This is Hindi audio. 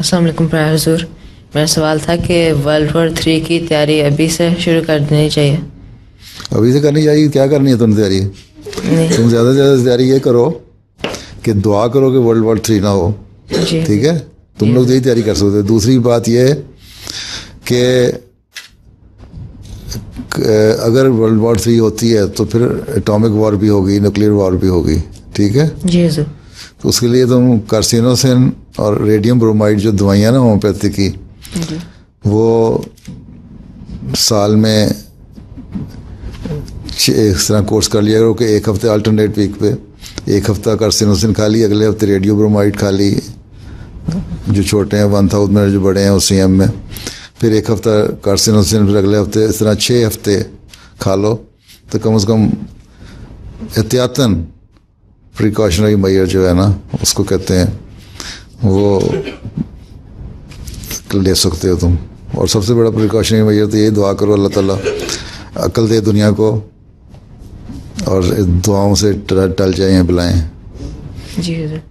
अस्सलाम वालेकुम प्यारे हुजूर, मेरा सवाल था कि वर्ल्ड वॉर 3 की तैयारी अभी से शुरू कर देनी चाहिए। अभी से करनी चाहिए। क्या करनी है तुमने तैयारी? तुम ज़्यादा से ज़्यादा तैयारी ये करो कि दुआ करो कि वर्ल्ड वॉर 3 ना हो। ठीक है, तुम लोग यही तैयारी कर सकते हो। दूसरी बात यह है कि अगर वर्ल्ड वॉर 3 होती है तो फिर एटॉमिक वॉर भी होगी, न्यूक्लियर वॉर भी होगी। ठीक है जी सर। तो उसके लिए तुम कार्सिनोसिन और रेडियम ब्रोमाइड जो दवाइयाँ ना होम्योपैथी की, वो साल में इस तरह कोर्स कर लिया करो कि एक हफ्ते अल्टरनेट वीक पे एक हफ्ता कार्सिनोसिन खा ली, अगले हफ्ते रेडियो ब्रोमाइड खा ली, जो छोटे हैं 1000 में, जो बड़े हैं UCM में, फिर एक हफ्ता कार्सिनोसिन, फिर अगले हफ्ते, इस तरह 6 हफ्ते खा लो। तो कम से कम एहतियातन प्रिकॉशनरी मेजर जो है ना, उसको कहते हैं, वो ले सकते हो तुम। और सबसे बड़ा प्रिकॉशनरी मेजर तो यही दुआ करो अल्लाह ताला अक्ल दे दुनिया को और दुआओं से टल जाए बलाएं। जी सर।